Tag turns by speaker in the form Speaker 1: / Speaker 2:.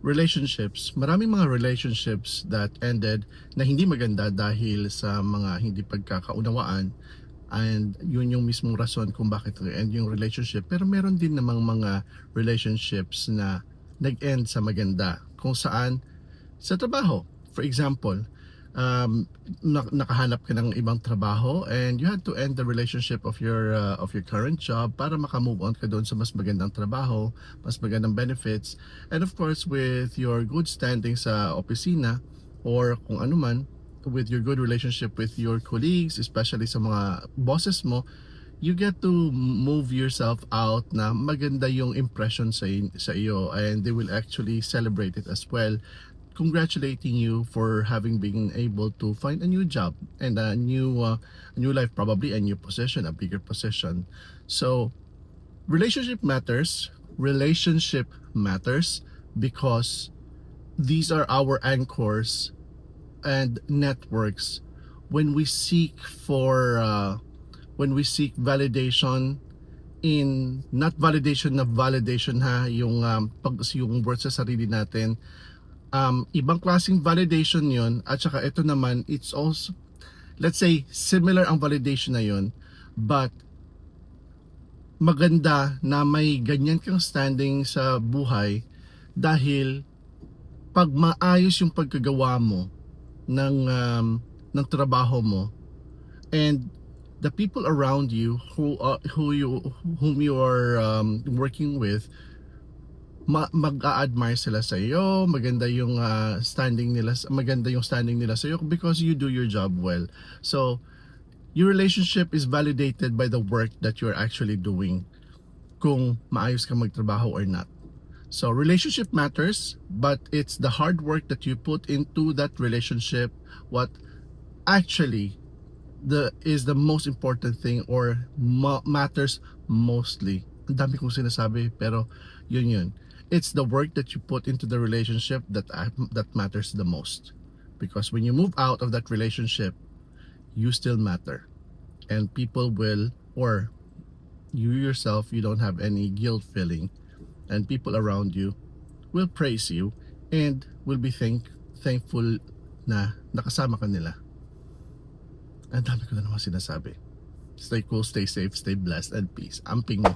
Speaker 1: relationships, maraming mga relationships that ended na hindi maganda dahil sa mga hindi pagkakaunawaan, and yun yung mismong rason kung bakit nag-end yung relationship. Pero meron din namang mga relationships na nag-end sa maganda, kung saan sa trabaho. For example, nakahanap ka ng ibang trabaho and you had to end the relationship of your current job para makamove on ka doon sa mas magandang trabaho, mas magandang benefits, and of course with your good standing sa opisina or kung ano man, with your good relationship with your colleagues, especially sa mga bosses mo, you get to move yourself out na maganda yung impression sa iyo, and they will actually celebrate it as well, congratulating you for having been able to find a new job and a new life, probably a new position, a bigger position. So relationship matters because these are our anchors and networks when we seek validation in, not validation na validation ha, yung worth sa sarili natin. Ibang klaseng validation yon, at saka ito naman, it's also, let's say similar ang validation na yon, but maganda na may ganyan kang standing sa buhay dahil pag maayos yung pagkagawa mo ng trabaho mo, and the people around you whom you are working with, mag-a-admire sila sa iyo, maganda yung standing nila sa iyo because you do your job well. So your relationship is validated by the work that you're actually doing, kung maayos ka magtrabaho or not. So relationship matters, but it's the hard work that you put into that relationship what actually is the most important thing, or matters mostly. Ang dami kong sinasabi, pero yun. It's the work that you put into the relationship that matters the most. Because when you move out of that relationship, you still matter. And people will, or you yourself, you don't have any guilt feeling. And people around you will praise you and will be thankful na nakasama ka nila. Ang dami ko na naman sinasabi. Stay cool, stay safe, stay blessed, and peace. Amping mo.